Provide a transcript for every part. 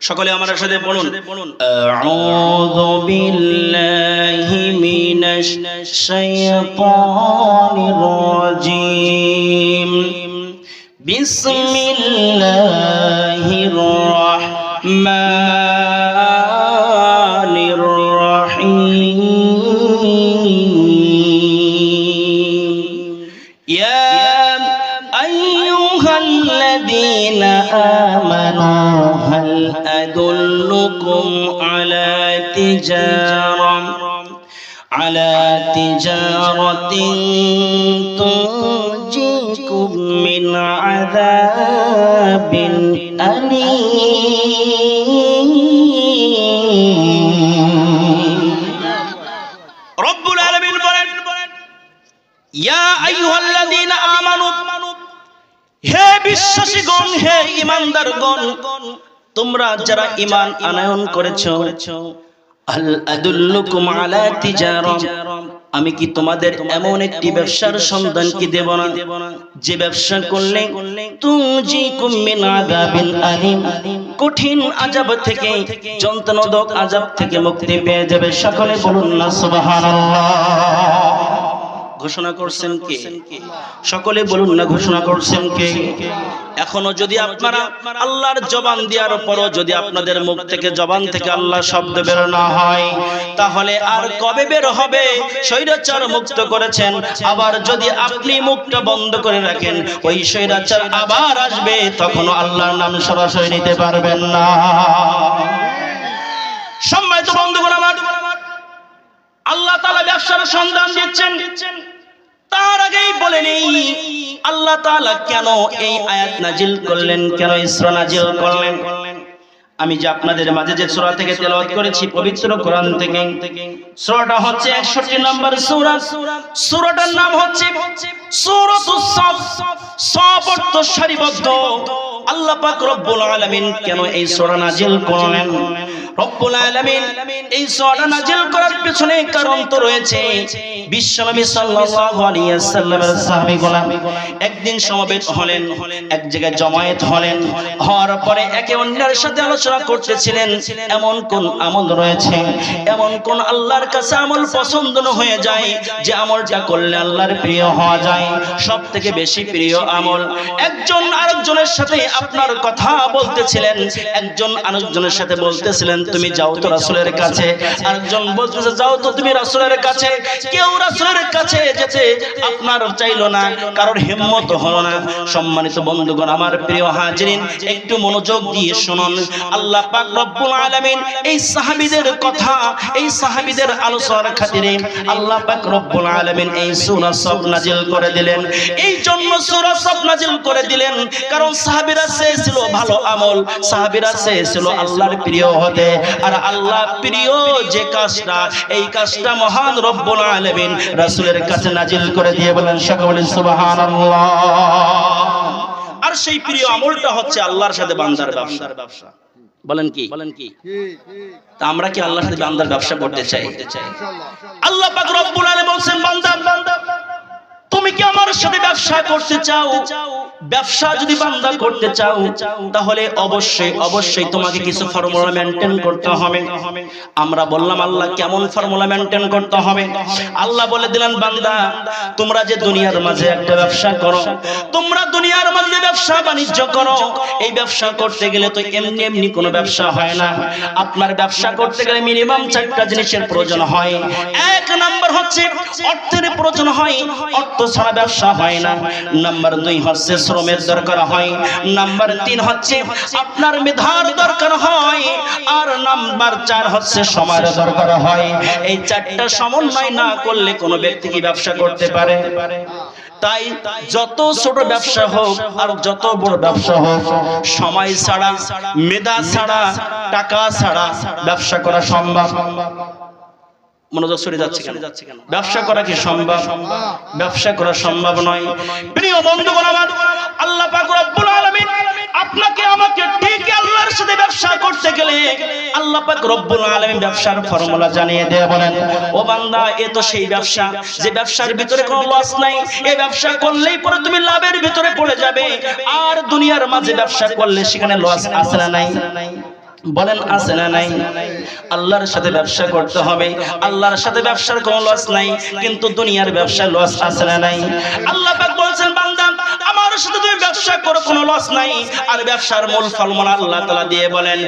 সকলে আমার সাথে বলুন, আউযু বিল্লাহি মিনাশ শাইতানির রাজীম, বিসমিল্লাহির রাহমানির রাহিম। ইয়া আইয়ুহাল্লাযীনা আমানু হাল আদুল্লুকুম আলা তিজারাতিন তুনজিকুম মিন আযাবিন আলীম। রব্বুল আলামিন বলেন, ইয়া আইয়ুহাল্লাযীনা আমানু, হে বিশ্বাসীগণ, হে ঈমানদারগণ, তোমরা যারা ঈমান আনয়ন করেছো, আল আদুল্লুকুম আলা তিজারা, আমি কি তোমাদের এমন একটি ব্যবসার সন্ধান কি দেব না, যে ব্যবসা করলে তুনজিকুম মিন আযাবিন আলীম, কঠিন আযাব থেকে, যন্ত্রণাদায়ক আযাব থেকে মুক্তি পেয়ে যাবে। সকলে বলুন না সুবহানাল্লাহ। ঘোষণা করছেন কে? সকলে বলুন না, ঘোষণা করছেন কে? এখনো যদি আপনারা আল্লাহর জবান দেওয়ার পরও যদি আপনাদের মুখ থেকে, জবান থেকে আল্লাহ শব্দ বের না হয়, তাহলে আর কবে বের হবে? স্বৈরাচার মুক্ত করেছেন, আবার যদি আপনি মুখটা বন্ধ করে রাখেন, ওই স্বৈরাচার আবার আসবে, তখনও আল্লাহর নাম সরাসরি নিতে পারবেন না। সম্মানিত বন্ধুগণ আমার, আল্লাহ তাআলা ব্যবসার সন্ধান দিচ্ছেন। তার আগেই বলে নেই আল্লাহ তাআলা কেন এই আয়াত নাজিল করলেন, কেন এই সূরা নাজিল করলেন। আমি যে আপনাদের মাঝে যে সূরা থেকে তেলাওয়াত করেছি, পবিত্র কোরআন থেকে, সূরাটা হচ্ছে 61 নম্বর সূরা। সূরাটার নাম হচ্ছে সূরাতুস সাফ। সাফ অর্থ সারিবদ্ধ। আল্লাহ পাক রব্বুল আলামিন কেন এই সূরা নাজিল করলেন? রব্বুল আলামিন এই সূরা নাজিল করার পিছনে কারণ তো রয়েছে। বিশ্বনবী সাল্লাল্লাহু আলাইহি ওয়াসাল্লামের সাহাবীগণ একদিন সমবেত হলেন, এক জায়গায় জমায়েত হলেন। হওয়ার পরে একে অন্যের সাথে আলোচনা করতেছিলেন, এমন কোন আমল রয়েছে, এমন কোন আল্লাহর কাছে আমল পছন্দ হয়ে যায়, যে আমলটা করলে আল্লাহর প্রিয় হওয়া যায়। সবথেকে বেশি প্রিয় আমল। একজন আরেকজনের সাথে আপনার কথা বলতেছিলেন, একজন আরেকজনের সাথে বলতেছিলেন, তুমি যাও তো রাসূলের কাছে। আরেকজন বলতেছে, যাও তো তুমি রাসূলের কাছে। কেউ রাসূলের কাছে যেতে আপনার চাইলো না, কারোর হিম্মত হলো না। সম্মানিত বন্ধুগণ আমার, প্রিয় হাজিরিন, একটু মনোযোগ দিয়ে শুনুন। আল্লাহ পাক রব্বুল আলামিন এই সাহাবীদের কথা, এই সাহাবীদের আলোচনার খাতিরে আল্লাহ পাক রব্বুল আলামিন এই সূরা সাফ নাজিল করে দিলেন। এই জন্য সূরা সাফ নাজিল করে দিলেন, কারণ সাহাবীরা চেয়েছিল ভালো আমল, সাহাবীরা চেয়েছিল আল্লাহর প্রিয় হতে। আর আল্লাহ প্রিয় যে কাজটা, এই কাজটা মহান রব্বুল আলামিন রাসূলের কাছে নাজিল করে দিয়ে বলেন, সকলে সুবহানাল্লাহ। আর সেই প্রিয় আমলটা হচ্ছে আল্লাহর সাথে বান্দার ব্যবসা। বলেন কি? তা আমরা কি আল্লাহর সাথে বান্দার ব্যবসা করতে চাই? আল্লাহ পাক রব্বুল আলামিন বলেন, বান্দা তুমি কি আমার সাথে ব্যবসা করতে চাও? ব্যবসা যদি বান্দা করতে চাও, তাহলে অবশ্যই অবশ্যই তোমাকে কিছু ফর্মুলা মেইনটেইন করতে হবে। আমরা বললাম, আল্লাহ কেমন ফর্মুলা মেইনটেইন করতে হবে? আল্লাহ বলে দিলেন, বান্দা তোমরা যে দুনিয়ার মাঝে একটা ব্যবসা করো, তোমরা দুনিয়ার মাঝে ব্যবসা বাণিজ্য করো, এই ব্যবসা করতে গেলে তো এমনি এমনি কোনো ব্যবসা হয় না। আপনার ব্যবসা করতে গেলে মিনিমাম 4টা জিনিসের প্রয়োজন হয়। এক নাম্বার হচ্ছে অর্থের প্রয়োজন হয়, অর্থ ছাড়া ব্যবসা হয় না। নাম্বার 2 হচ্ছে শ্রমের দরকার হয়। নাম্বার 3 হচ্ছে আপনার মেধার দরকার হয়। আর নাম্বার 4 হচ্ছে সময়ের দরকার হয়। এই 4টা সমন্বয় না করলে কোনো ব্যক্তি কি ব্যবসা করতে পারে? তাই যত ছোট ব্যবসা হোক আর যত বড় ব্যবসা হোক, সময় ছাড়া, মেধা ছাড়া, টাকা ছাড়া ব্যবসা করা সম্ভব। মনোযোগ সরে যাচ্ছে কেন? ব্যবসা করা কি সম্ভব? ব্যবসা করা সম্ভব নয়। প্রিয় বন্ধুগণ আমার, আল্লাহ পাক রব্বুল আলামিন আপনাকে আমাকে ঠিক আল্লাহর সাথে ব্যবসা করতে গেলে আল্লাহ পাক রব্বুল আলামিন ব্যবসার ফর্মুলা জানিয়ে দেয়, বলেন ও বান্দা, এ তো সেই ব্যবসা যে ব্যবসার ভিতরে কোনো লস নাই। এই ব্যবসা করলেই পরে তুমি লাভের ভিতরে পড়ে যাবে। আর দুনিয়ার মাঝে ব্যবসা করলে সেখানে লস আছে না নাই? বলেন আছে না নাই? আল্লাহর সাথে ব্যবসা করতে হবে, আল্লাহর সাথে ব্যবসার কোনো লস নাই, কিন্তু দুনিয়ার ব্যবসায় লস আছে না নাই? আল্লাহ পাক বলছেন, বান্দা আমার সাথে তুমি ব্যবসা করো, কোনো লস নাই। আর ব্যবসার মূল ফর্মুলা আল্লাহ তাআলা দিয়ে বলেন,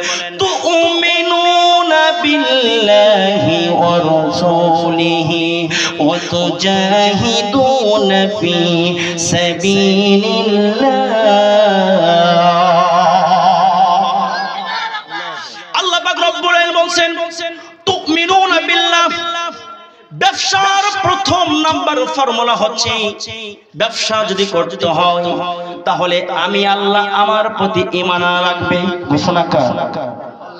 তুমিনুনা বিল্লাহি ওয়া রাসূলিহি ওয়া তুজাহিদুনা ফি সাবিলিল্লাহ। তুমিনুনা বিল্লাহ, ব্যবসার প্রথম নাম্বার ফর্মুলা হচ্ছে, ব্যবসা যদি করতে হয় তাহলে আমি আল্লাহ আমার প্রতি ঈমান রাখবে। ঘোষণাকার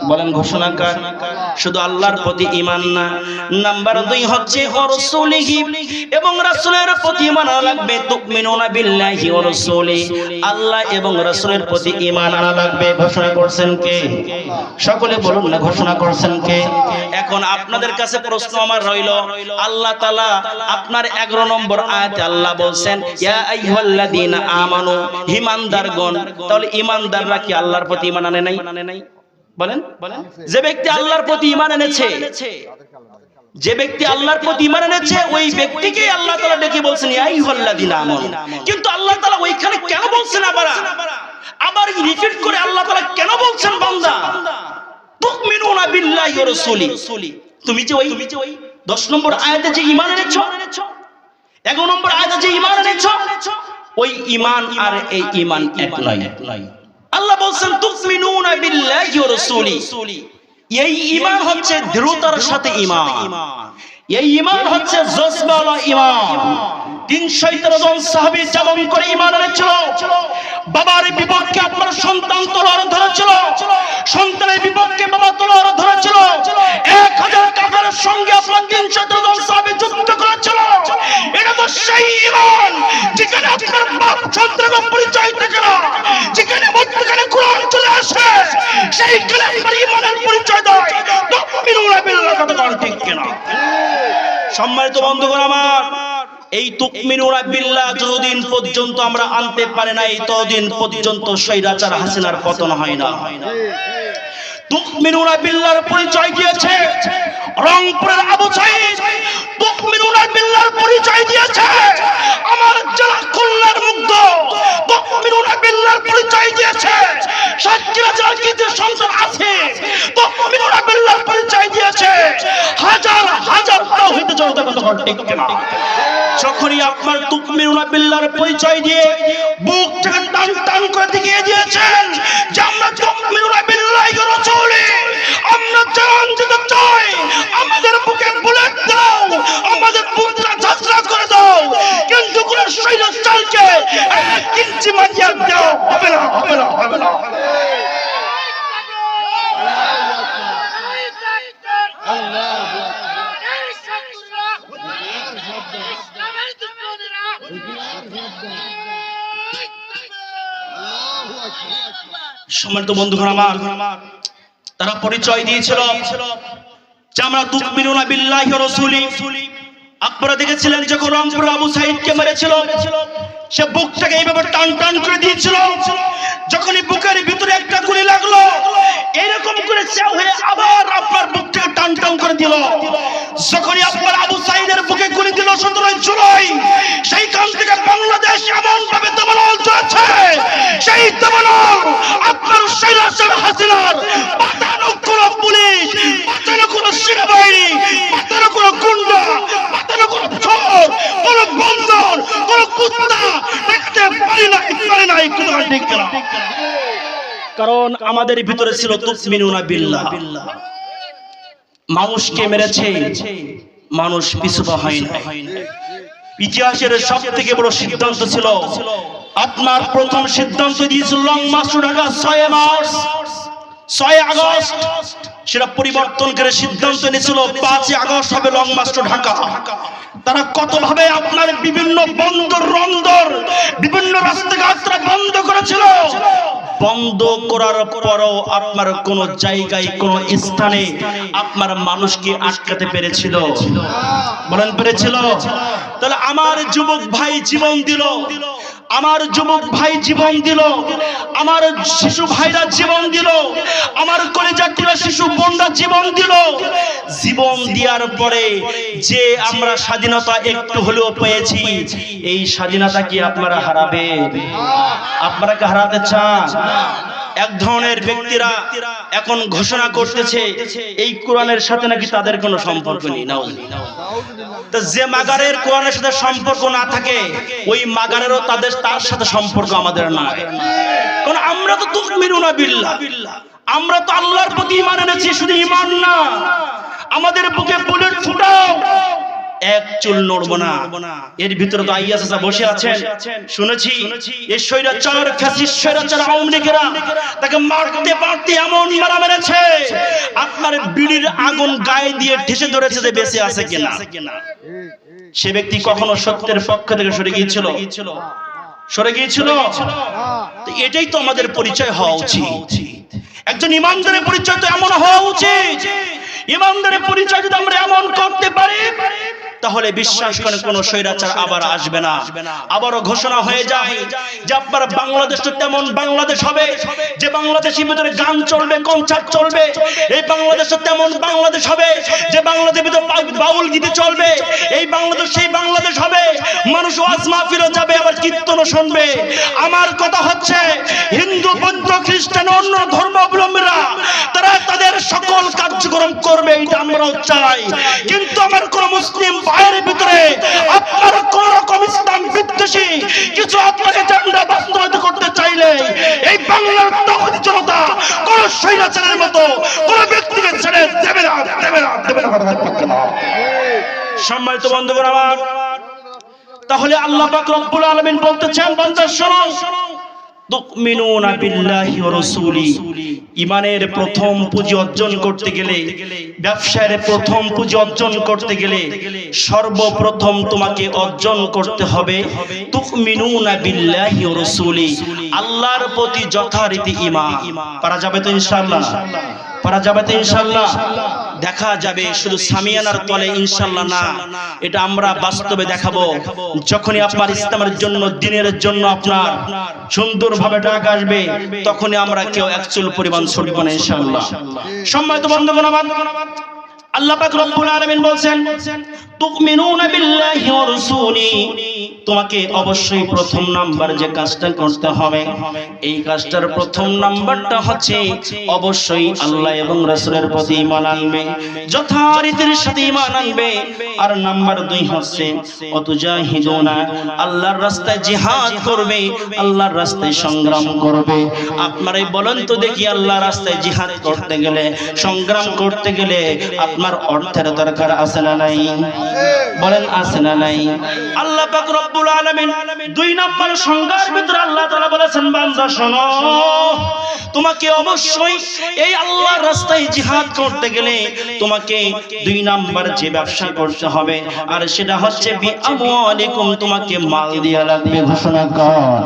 বলেন, ঘোষণাকার। শুধু আল্লাহর প্রতি ঈমান না, নাম্বার 2 হচ্ছে রাসূলিহি, এবং রাসূলের প্রতি ঈমান রাখবে। তুমিনুনা বিল্লাহি ওয়া রাসূলিহি, আল্লাহ এবং রাসূলের প্রতি ঈমান আনা লাগবে। ঘোষণা করছেন কে? সকলে বলুন না, ঘোষণা করছেন কে? এখন আপনাদের কাছে প্রশ্ন আমার রইল, আল্লাহ তাআলা আপনার 11 নম্বর আয়াতে আল্লাহ বলছেন, ইয়া আইয়ুহাল্লাযীনা আমানু, ঈমানদারগণ। তাহলে ঈমানদাররা কি আল্লাহর প্রতি ঈমান আনে নাই? বলেন, যে ব্যক্তি আল্লাহর প্রতি ঈমান এনেছে, যে ব্যক্তি আল্লাহর প্রতি ঈমান এনেছে, ওই ব্যক্তিকে আল্লাহ তাআলা ডেকে বলছেন ইয়া আইয়ুহাল্লাযীনা আমানু। কিন্তু আল্লাহ তাআলা ওইখানে কেন বলছেন আবার রিপিট করে আল্লাহ তাআলা কেন বলছেন, বান্দা তুমিনুনা বিল্লাহি ওয়া রাসূলিহি, তুমি যে ওই 10 নম্বর আয়াতে যে ঈমান এনেছো, 11 নম্বর আয়াতে যে ঈমান এনেছো, ওই ঈমান আর এই ঈমান এক নয়। আল্লাহ বলছেন তুমিনুনা বিল্লাহি ওয়া রাসূলিহি, এই ঈমান হচ্ছে দৃঢ়তার সাথে ঈমান, এই ঈমান হচ্ছে জজবাওয়ালা ঈমান। 313 জন সাহাবী যেমন করে ঈমান এনেছিল, বাবার বিপক্ষে আপনার সন্তান তলোয়ার ধরেছিল, সন্তানের বিপক্ষে বাবা তলোয়ার ধরেছিল, 1000 কাফেরের সঙ্গে আপনার 313 জন সাহাবী যুদ্ধ করেছিল। এটা তো সেই ঈমান যেখানে আপনার বাপ সন্তানের পরিচয় থাকে না, যেখানে মধ্যখানে কোরআন চলে আসে, সেইখানে আপনার ঈমানের পরিচয় দেয়। তুমিনুনা বিল্লাহি, কথা ঠিক কিনা? সম্মানিত বন্ধুগণ আমার, এই তুমিনুনা বিল্লাহ যতদিন পর্যন্ত আমরা আনতে পারি নাই, ততদিন পর্যন্ত স্বৈরাচার হাসিনার পতন হয় না। তুমিনুনা বিল্লাহর পরিচয় দিয়েছে রংপুরের আবু সাঈদ, তুমিনুনা বিল্লাহর পরিচয় দিয়েছে আমার জেলা খুলনার মুগ্ধ, তুমিনুনা বিল্লাহর পরিচয় দিয়েছে সাতক্ষীরা জেলার কিছু সন্তান আছে, তুমিনুনা বিল্লাহর পরিচয় দিয়েছে হাজার হাজার তাওহীদের জনতা। কথা ঠিক কিনা? যখনই আপনার তুমিনুনা বিল্লাহর পরিচয় দিয়ে বুক থেকে টান টান করে দেখিয়ে দিয়েছেন যে আমরা তুমিনুনা বিল্লাহি ওয়া রাসূলিহি, আমরা জান দিতে চাই, আমাদের বুকে বুলেট দাও, আমাদের বুকটা ঝাঁঝরা করে দাও, কিন্তু কোন স্বৈরাচারকে 1 ইঞ্চি মাটিয়া দাও হবে না, হবে না, হবে না। সম্মানিত বন্ধুগণ আমার, তারা পরিচয় দিয়েছিল যে আমরা তুমিনুনা বিল্লাহি ওয়া রাসূলিহি। আপনারা দেখেছিলেন যখন রংপুর আবু সাঈদকে মেরেছিল, সে বুকটাকে এইভাবে টান টান করে দিয়েছিল, যখনই বুকের ভিতরে একটা গুলি লাগলো এরকম করে চাও হয়ে আবার আপনার বুকটাকে টান টান করে দিল। যখনই আপনার আবু সাঈদের বুকে গুলি দিল 17 জুলাই, সেইখান থেকে বাংলাদেশ এমন ভাবে দমন চলছে, সেই দমন আপনার স্বৈরাচার হাসিনার পাঠানো কোনো পুলিশ, পাঠানো কোনো সেনাবাহিনী, পাঠানো কোনো গুন্ডা, পাঠানো কোনো চোর, কোনো বন্দর, কোনো কুত্তা দেখতে পারে না। কোনো ঠিক না, কারণ আমাদের ভিতরে ছিল তুমিনুনা বিল্লাহ। মানুষকে মেরেছে, মানুষ পিছু পা হয় না। ইতিহাসের সবথেকে বড় সিদ্ধান্ত ছিল, আপনার প্রথম সিদ্ধান্ত দিয়েছিল long March Dhaka 6 March 6 August সেটা পরিবর্তন করে সিদ্ধান্ত নিয়েছিল 5 আগস্ট হবে লং মার্চ টু ঢাকা। তারা কতভাবে আপনার বিভিন্ন বন্দর রন্দর বিভিন্ন রাস্তাঘাট বন্ধ করেছিল। বন্ধ করার পরও আপনার কোন জায়গায় কোন স্থানে আপনার মানুষকে আটকাতে পেরেছিল? বলেন পেরেছিল? তাহলে আমার যুবক ভাই জীবন দিল, আমার যুবক ভাই জীবন দিল, আমার শিশু ভাইরা জীবন দিল, আমার কলেজার টিলা শিশু বোনরা জীবন দিল। জীবন দেওয়ার পরে যে আমরা স্বাধীনতা একটু হলেও পেয়েছি, এই স্বাধীনতা কি আপনারা হারাবেন? আপনারা কি হারাতে চান? এক ধরনের ব্যক্তিরা এখন ঘোষণা করতেছে এই কোরআনের সাথে নাকি তাদের কোনো সম্পর্ক নেই। তো যে মাগারের কোরআনের সাথে সম্পর্ক না থাকে, ওই মাগারেরও তার সাথে সম্পর্ক আমাদের নাই। কারণ আমরা তো তুমিনুনা বিল্লাহ, আমরা তো আল্লাহর প্রতি ঈমান এনেছি। শুধু ঈমান না, আমাদের বুকে বুলেট ফুটাও, এক চুল নড়বো না। এর ভিতরে তো আইয়াস চাচা বসে আছেন, শুনেছি এই স্বৈরাচার ফ্যাসিস্ট স্বৈরাচার আওয়ামী লীগেরা তাকে মারতে মারতে এমন মারা মেরেছে, আপনার বিড়ির আগুন গায়ে দিয়ে ঠেসে ধরেছে যে বেঁচে আছে কিনা। সে ব্যক্তি কখনো সত্যের পক্ষ থেকে সরে গিয়েছিল? সরে গিয়েছিল? এটাই তো আমাদের পরিচয় হওয়া উচিত। একজন ইমানদারের পরিচয় তো এমন হওয়া উচিত। ইমানদারের পরিচয় যদি আমরা এমন করতে পারি, তাহলে বিশ্বাস করেন কোন স্বৈরাচার আবার আসবে না। আবারও ঘোষণা হয়ে যায় যে আপনার বাংলাদেশটা তেমন বাংলাদেশ হবে যে বাংলাদেশের ভিতরে গান চলবে, কনসার্ট চলবে। এই বাংলাদেশটা তেমন বাংলাদেশ হবে যে বাংলাদেশের ভিতরে বাউল গীতি চলবে। এই বাংলাদেশ সেই বাংলাদেশ হবে, মানুষ ওয়াজ মাহফিলে যাবে, আবার কীর্তনও শুনবে। আমার কথা হচ্ছে হিন্দু, বৌদ্ধ, খ্রিস্টান, অন্য ধর্মাবলম্বীরা তারা তাদের সকল কার্যক্রম করবে, এটা আমরাও চাই। কিন্তু আমার কোন মুসলিম ভাইয়ের ভিতরে আপনার কোন রকম ইসলাম বিদ্বেষী কিছু আপনার এজেন্ডা বাস্তবায়িত করতে চাইলে এই বাংলার তৌহিদি জনতা কোন স্বৈরাচারের মতো কোন ব্যক্তিকে ছেড়ে দেবে না, দেবে না, দেবে না। সম্মানিত বন্ধুগণ আমার, তাহলে আল্লাহ পাক রব্বুল আলামিন বলতেছেন, বান্দা শোনো, তুমিনুনা বিল্লাহি ওয়া রাসূলি, ঈমানের প্রথম পুঁজি অর্জন করতে গেলে, ব্যবসায়ের প্রথম পুঁজি অর্জন করতে গেলে সর্বপ্রথম তোমাকে অর্জন করতে হবে তুমিনুনা বিল্লাহি ওয়া রাসূলি, আল্লাহর প্রতি যথারীতি ঈমান। পারা যাবে তো ইনশাআল্লাহ? পারা যাবে তো ইনশাআল্লাহ? দেখা যাবে শুধু সামিয়ানার তলে ইনশাআল্লাহ না, এটা আমরা বাস্তবে দেখাবো। যখনই আপনার ইসলামের জন্য, দ্বীনের জন্য আপনার সুন্দরভাবে ডাক আসবে, তখনই আমরা কেউ একচুল পরিমাণ ছড়ব না ইনশাআল্লাহ। সম্মানিত বন্ধুগণ আমার, আল্লাহ পাক রব্বুল আলামিন বলেন তুমিনুনা বিল্লাহি ওয়া রাসূলি, তোমাকে অবশ্যই প্রথম নাম্বার যে কাজটা করতে হবে, এই কাজটার প্রথম নাম্বারটা হচ্ছে অবশ্যই আল্লাহ এবং রাসূলের প্রতি ঈমান আনবে, যথারীতির সাথে ঈমান আনবে। আর নাম্বার 2 হচ্ছে অতুজাহিদুনা, আল্লাহর রাস্তায় জিহাদ করবে, আল্লাহর রাস্তায় সংগ্রাম করবে। আপনারাই বলেন তো দেখি, আল্লাহর রাস্তায় জিহাদ করতে গেলে, সংগ্রাম করতে গেলে আপনার অর্থের দরকার আছে না নাই? বলেন আছে না নাই? আল্লাহ পাক রব্বুল আলামিন 2 নম্বর সংজ্ঞার ভিতরে আল্লাহ তাআলা বলেছেন, বান্দা শোনো, তোমাকে অবশ্যই এই আল্লাহর রাস্তায় জিহাদ করতে গেলে তোমাকে 2 নম্বর যে ব্যবসা করতে হবে, আর সেটা হচ্ছে বিআমওয়ালিকুম, তোমাকে মাল দেয়া লাগবে। ঘোষণা কর,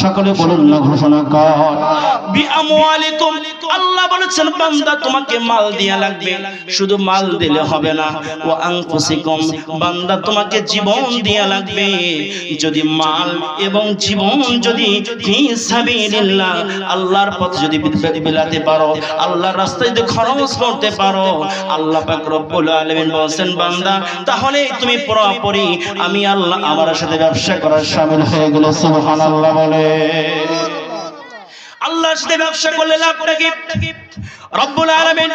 সকলে বলুন না, ঘোষণা কর। বিআমওয়ালিকুম, আল্লাহ বলেছেন বান্দা তোমাকে মাল দেয়া লাগবে। শুধু মাল দিলে হবে না, ওয়া আনফুসিকুম, বান্দা তোমাকে জীবন দেয়া লাগবে। যদি মাল এবং জীবন যদি ফি সাবিলিল্লাহ, আল্লাহর পথে যদি বিলাতে পারো, আল্লাহর রাস্তায় যদি খরচ করতে পারো, আল্লাহ পাক রব্বুল আলামিন বলেন বান্দা তাহলে তুমি পুরোপুরি আমি আল্লাহ আমার সাথে ব্যবসা করার শামিল হয়ে গেলে। সুবহানাল্লাহ বলে। আল্লাহর সাথে ব্যবসা করলে লাভটা কি? রব্বুল আলামিন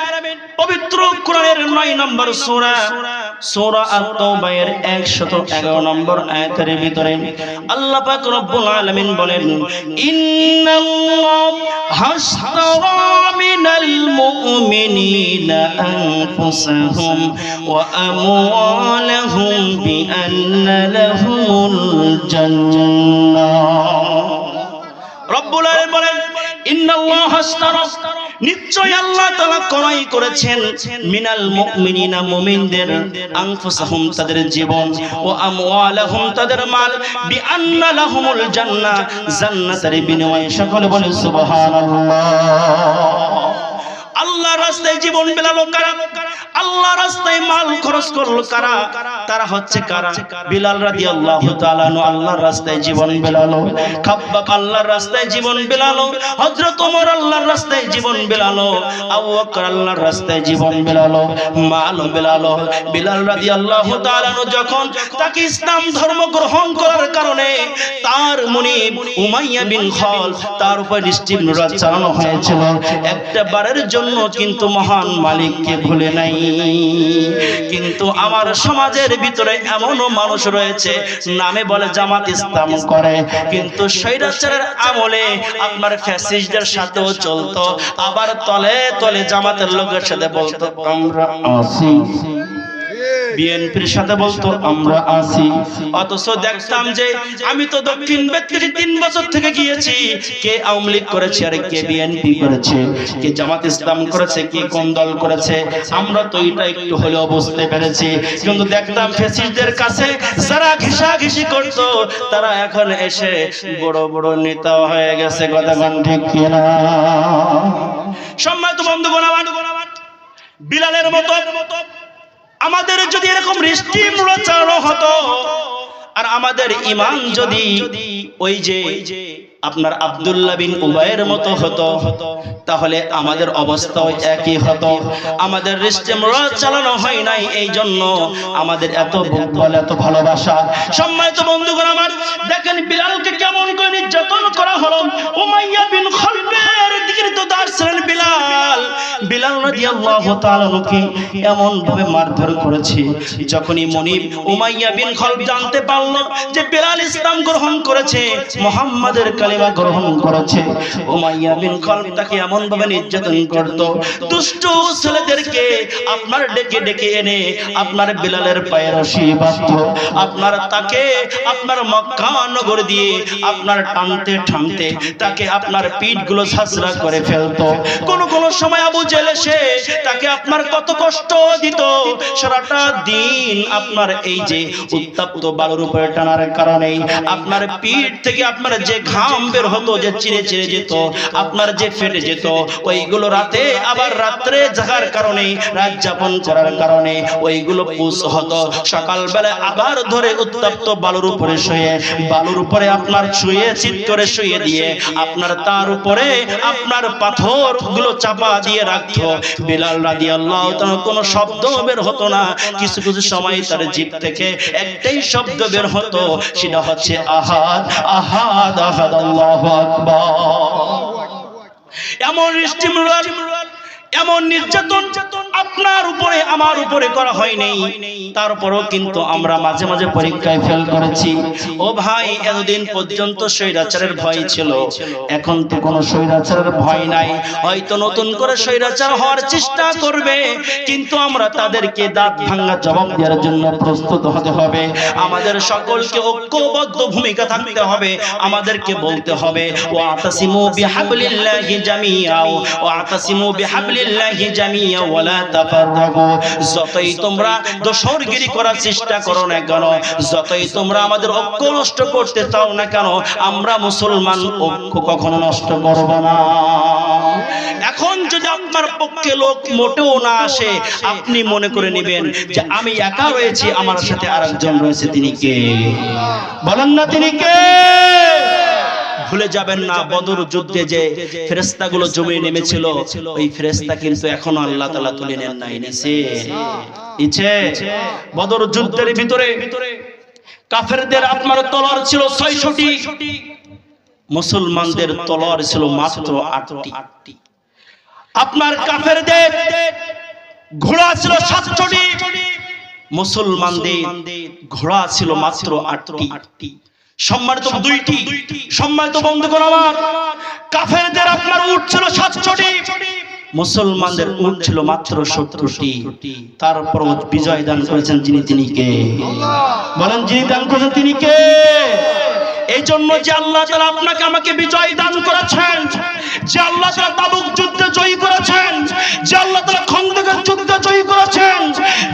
পবিত্র কোরআনের 9 নম্বর সূরা, সূরা আত-তাওবা এর 111 নম্বর আয়াতের ভিতরে আল্লাহ পাক রব্বুল আলামিন বলেন, ইন্নাল্লাহ হাশতারা মিনাল মুমিনিনা আনফুসাহুম ওয়া আমওয়ালাহুম বিআন্না লাহুমুল জান্নাহ। রব্বুল আলামিন বলেন, ইন্নাল্লাহ হাশতারা, নিশ্চয় আল্লাহ তাআলা ক্রয় করেছেন মিনাল মুমিনিনা মুমিনদের আনফুসাহুম তাদের জীবন ও আমওয়ালাহুম তাদের মাল বিআন্না লাহুমুল জান্নাহ জান্নাতের বিনিময়ে সকলে বলে সুবহানাল্লাহ। আল্লাহর রাস্তায় জীবন বিলালো কারা? আল্লাহর রাস্তায় মাল খরচ করলো কারা? তারা হচ্ছে কারা? বিলাল রাদিয়াল্লাহু তাআলা আনহু আল্লাহর রাস্তায় জীবন বিলালো, খাব্বাব আল্লাহর রাস্তায় জীবন বিলালো, হযরত ওমর আল্লাহর রাস্তায় জীবন বিলালো, আবু বকর আল্লাহর রাস্তায় জীবন বিলালো, মাল বিলালো। বিলাল রাদিয়াল্লাহু তাআলা আনহু যখন তাকে ইসলাম ধর্ম গ্রহণ করার কারণে তার মুনিব উমাইয়া বিন খালদ তার উপর নিষ্ঠিমূলক চালানো হয়েছিল, একটা বারের জন্য কিন্তু মহান মালিককে ভুলে নাই। কিন্তু আমার সমাজের ভিতরে এমনও মানুষ রয়েছে নামে বলে জামাত ইসলাম করে, কিন্তু স্বৈরাচারের আমলে আপনার ফ্যাসিস্টদের সাথেও চলতো, আবার তলে তলে জামাতের লোকের সাথে বলতো আমরা আছি, বিএনপির সাথে বলতো আমরা আছি। অথচ দেখতাম যে আমি তো দক্ষিণ বেত্রী 3 বছর থেকে গিয়েছি, কে আওয়ামী লীগ করেছে আর কে বিএনপি করেছে, কে জামাত ইসলাম করেছে, কে কোন দল করেছে, আমরা তো এটা একটু হলেও বুঝতে পেরেছি। কিন্তু দেখতাম ফ্যাসিস্টদের কাছে যারা ঘিসাঘিসি করতো তারা এখন এসে বড় বড় নেতা হয়ে গেছে। কথা কোন ঠিক কিনা? সম্মানিত বন্ধুগণ, আমার বিলালের মতো আমাদের যদি এরকম হৃষ্টিমূলক চালানো হতো, আর আমাদের ঈমান যদি ওই যে আপনার আব্দুল্লাহ বিন উবাইয়ের মতো হতো, তাহলে আমাদের অবস্থাও একই হতো। আমাদের হৃষ্টিমূলক চালানো হয় নাই, এই জন্য আমাদের এত বুকবল, এত ভালোবাসা। সম্মানিত বন্ধুগণ আমার, দেখেন বিলালকে কেমন করে নির্যাতন করা হলো। উমাইয়া বিন খালদের গৃহীতদার ছিলেন বিলাল। বিলাল রাদিয়াল্লাহু তাআলা আনহুকে এমন ভাবে মারধর করেছে, যখনই মুনিব উমাইয়া বিন খালদ জানতে পারলো যে বিলাল ইসলাম গ্রহণ করেছে, মুহাম্মাদের কালিমা গ্রহণ করেছে, উমাইয়া বিন খালদ তাকে এমন ভাবে নির্যাতন করত, দুষ্ট ছেলেদেরকে আপনার ডেকে ডেকে এনে আপনার বিলালের পায়ে রশি বাঁধত, আপনার তাকে আপনার মক্কা নগর দিয়ে আপনার টানতে টানতে তাকে আপনার পিঠগুলো ঝাঁঝরা করে ফেলতো। কোন কোন সময় আবু জেহেল এসে তাকে আপনার কত কষ্ট দিত। সারাটা দিন আপনার এই যে উত্তপ্ত বালুর উপরে টানার কারণে আপনার পিঠ থেকে আপনার যে ঘাম বের হতো, যে চিরে চিরে যেত, আপনার যে ফেটে যেত, ওইগুলো রাতে আবার রাত্রে জাগার কারণে, রাত যাপন করার কারণে ওইগুলো পুষ হতো। সকালবেলা আবার ধরে উত্তপ্ত বালুর উপরে শুয়ে, বালুর উপরে আপনার শুয়ে চিৎ করে শুয়ে দিয়ে আপনার তার উপরে আপনার পাথর গুলো চাপা দিয়ে রাখতো। বিলাল রাদিয়াল্লাহু তাআলা কোনো শব্দ বের হতো না, কিছু কিছু সময় তার জিভ থেকে একটাই শব্দ বের হতো, সেটা হচ্ছে আহাদ আহাদ আহাদ আল্লাহু আকবার। এমন হৃষ্টিমূলক, এমন নির্যাতন আপনার উপরে আমার উপরে করা হয় নাই, তারপরও কিন্তু আমরা মাঝে মাঝে পরীক্ষায় ফেল করেছি। ও ভাই, এতদিন পর্যন্ত স্বৈরাচারের ভয় ছিল, এখন তো কোনো স্বৈরাচারের ভয় নাই। হয়তো নতুন করে স্বৈরাচার হওয়ার চেষ্টা করবে, কিন্তু আমরা তাদেরকে দাঁত ভাঙা জবাব দেওয়ার জন্য প্রস্তুত হতে হবে। আমাদের সকলকে ঐক্যবদ্ধ ভূমিকা থাকতে হবে। আমাদেরকে বলতে হবে ওয়াতাসিমু বিহাবলিল্লাহি জামিআ ওয়াতাসিমু বিহাবলিল্লাহি জামিআ ওয়ালা তাফাররাকু। যতই তোমরা দোসরগিরি করার চেষ্টা করো না কেন, যতই তোমরা আমাদের ঐক্য নষ্ট করতে চাও না কেন, আমরা মুসলমান ঐক্য কখনো নষ্ট করব না। এখন যদি আপনার পক্ষে লোক মোটেও না আসে, আপনি মনে করে নেবেন যে আমি একা রয়েছি, আমার সাথে আরেকজন রয়েছে। তিনি কে? বলেন না তিনি কে? ভুলে যাবেন না, বদর যুদ্ধে যে ফেরেশতাগুলো জমিয়ে নেমেছিল, ওই ফেরেশতা কিন্তু এখনো আল্লাহ তাআলা তুলে নেন নাই। নিচে বদর যুদ্ধের ভিতরে কাফেরদের আপনার তলোয়ার ছিল 600টি, মুসলমানদের তলোয়ার ছিল মাত্র 8টি। আপনার কাফেরদের ঘোড়া ছিল 700টি, মুসলমানদের ঘোড়া ছিল মাত্র 8টি। সম্মানিত 2টি। সম্মানিত বন্ধুগণ আমার, কাফেরদের আপনার উট ছিল 700টি, মুসলমানদের উট ছিল মাত্র 70টি। তারপর বিজয় দান করেছেন যিনি, তিনি কে? বলেন, যিনি দান করেছেন তিনি কে? এই জন্য যে আল্লাহ তাআলা আপনাকে আমাকে বিজয় দান করেছেন, যে আল্লাহ তাআলা তাবুক যুদ্ধে জয়ী করেছেন, যে আল্লাহ তাআলা খন্দকের যুদ্ধে জয়ী করেছেন,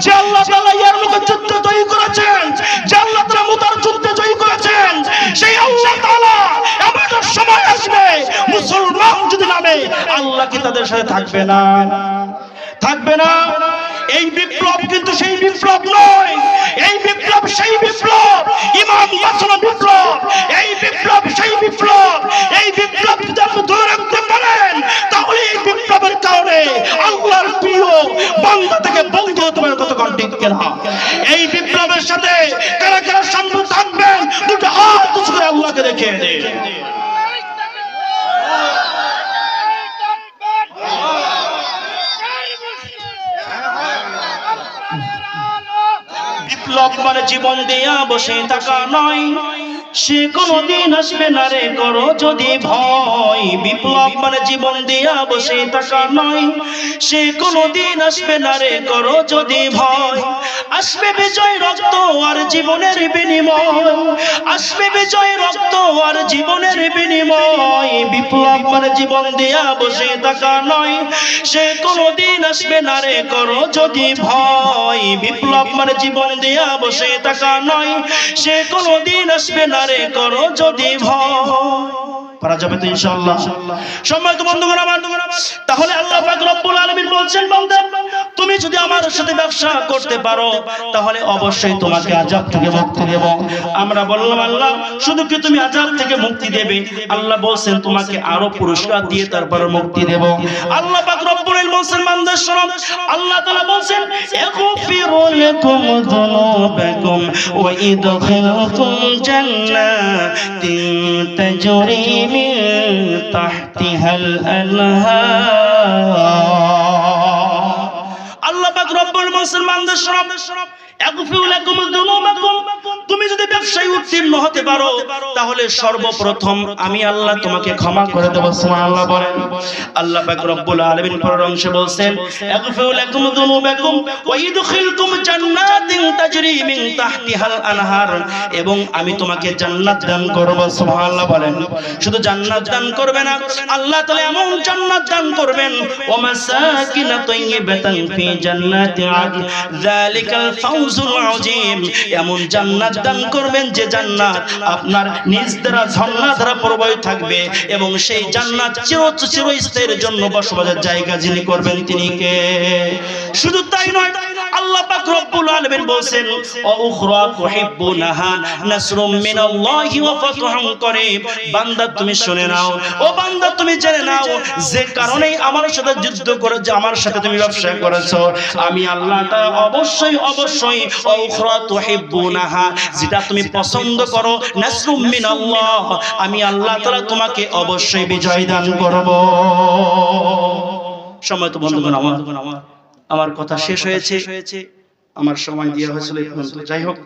যে আল্লাহ তাআলা ইয়ারমুকের যুদ্ধে জয়ী করেছেন, যে আল্লাহ তাআলা মুতার যুদ্ধে জয়ী করেছেন, সেই আল্লাহ তাআলা এমন একটা সময় আসবে মুসলমান যদি নামে আল্লাহ কি তাদের সাথে থাকবে না? থাকবে না? এই বিপ্লব কিন্তু সেই বিপ্লব নয়, এই বিপ্লব সেই বিপ্লব ইমাম বাঁচানো বিপ্লব, এই বিপ্লব সেই বিপ্লব, এই বিপ্লব যদি আপনি ধরে রাখতে পারেন তাহলে এই বিপ্লবের কারণে আল্লাহর প্রিয় বান্দা থেকে বন্ধু হতে পারে। কতক্ষণ ঠিক কিনা? এই বিপ্লবের সাথে কারা কারা সম্পর্ক থাকবেন দুটো হাত উঁচু করে আল্লাহকে দেখিয়ে দেন। বিপ্লব মানে জীবন দিয়া বসে থাকা নয়, সে কোনদিন আসবে না রে করো যদি ভয়। বিপ্লব মানে জীবন দিয়া বসে থাকা নয়, সে কোনদিন আসবে না রে করো যদি ভয়। আসবে বিজয় রক্ত আর জীবনের বিনিময়, আসবে বিজয় রক্ত আর জীবনের বিনিময়। বিপ্লব মানে জীবন দিয়া বসে থাকা নয়, সে কোনদিন আসবে না রে করো যদি ভয়। বিপ্লব মানে জীবন দিয়া বসে থাকা নয়, সে কোনদিন আসবে না রে করো যদি ভয়। পারা যাবে তো ইনশাআল্লাহ? সম্মানিত বন্ধুগণ আমার, তাহলে আল্লাহ পাক রব্বুল আলামিন বলছেন, বান্দা তুমি যদি আমার সাথে ব্যবসা করতে পারো তাহলে অবশ্যই তোমাকে আযাব থেকে মুক্তি দেব। আমরা বললাম আল্লাহ শুধু কি তুমি আযাব থেকে মুক্তি দেবে? আল্লাহ বলছেন তোমাকে আরো পুরস্কার দিয়ে তারপর মুক্তি দেব। আল্লাহ পাক রব্বুল আলামিন বলছেন, বান্দা শোনো, আল্লাহ তাআলা বলছেন ইয়াগফিরু লাকুম যুনুবাকুম ওয়া ইদখিলকুম জান্নাতিন তাজরি মিন তাহতিহাল আনহার। আল্লাহ পাক রব্বুল মুসলমানদের শরফ ইয়াগফিরু লাকুম যুনুবাকুম, তুমি যদি ব্যবসায় উত্তীর্ণ হতে পারো তাহলে সর্বপ্রথম আমি আল্লাহ তোমাকে ক্ষমা করে দেব। সুবহানাল্লাহ বলেন। আল্লাহ পাক রব্বুল আলামিন পরের অংশে বলেন ইয়াগফিরু লাকুম যুনুবাকুম ওয়া ইদখিলকুম জান্নাতিন তাজরি মিন তাহতিহাল আনহার, এবং আমি তোমাকে জান্নাত দান করব। সুবহানাল্লাহ বলেন। শুধু জান্নাত দান করবে না, আল্লাহ তাআলা এমন জান্নাত দান করবেন ওয়া মাসাকিন তাইয়্যিবাতান ফি জান্নাতি আদন যালিকাল ফাওজুল আযীম, এমন জান্নাত দান করবেন যে জান্নাত আপনার নিজ দ্বারা ঝর্ণা দ্বারা প্রবাহিত থাকবে, এবং সেই জান্নাত চিরস্থায়ীর জন্য বসবাসের জায়গা যিনি করবেন তিনি কে? শুধু তাই নয়, আল্লাহ পাক রব্বুল আলামিন বলেন ও উখরা তুহিব্বুনাহা নাসরুম মিনাল্লাহি ওয়া ফাতহুন করিব। বান্দা তুমি শুনে নাও, ও বান্দা তুমি জেনে নাও, যে কারণে আমার সাথে যুদ্ধ করে, যে আমার সাথে তুমি ব্যবসা করেছো, আমি আল্লাহ তাআলা অবশ্যই অবশ্যই ও উখরা তুহিব্বুনাহা, যেটা তুমি পছন্দ করো, নাসরুম মিনাল্লাহ, আমি আল্লাহ তাআলা তোমাকে অবশ্যই বিজয় দান করব। সম্মানিত বন্ধুগণ আমার কথা শেষ হয়েছে, আমার সময় দেওয়া হয়েছিল। যাই হোক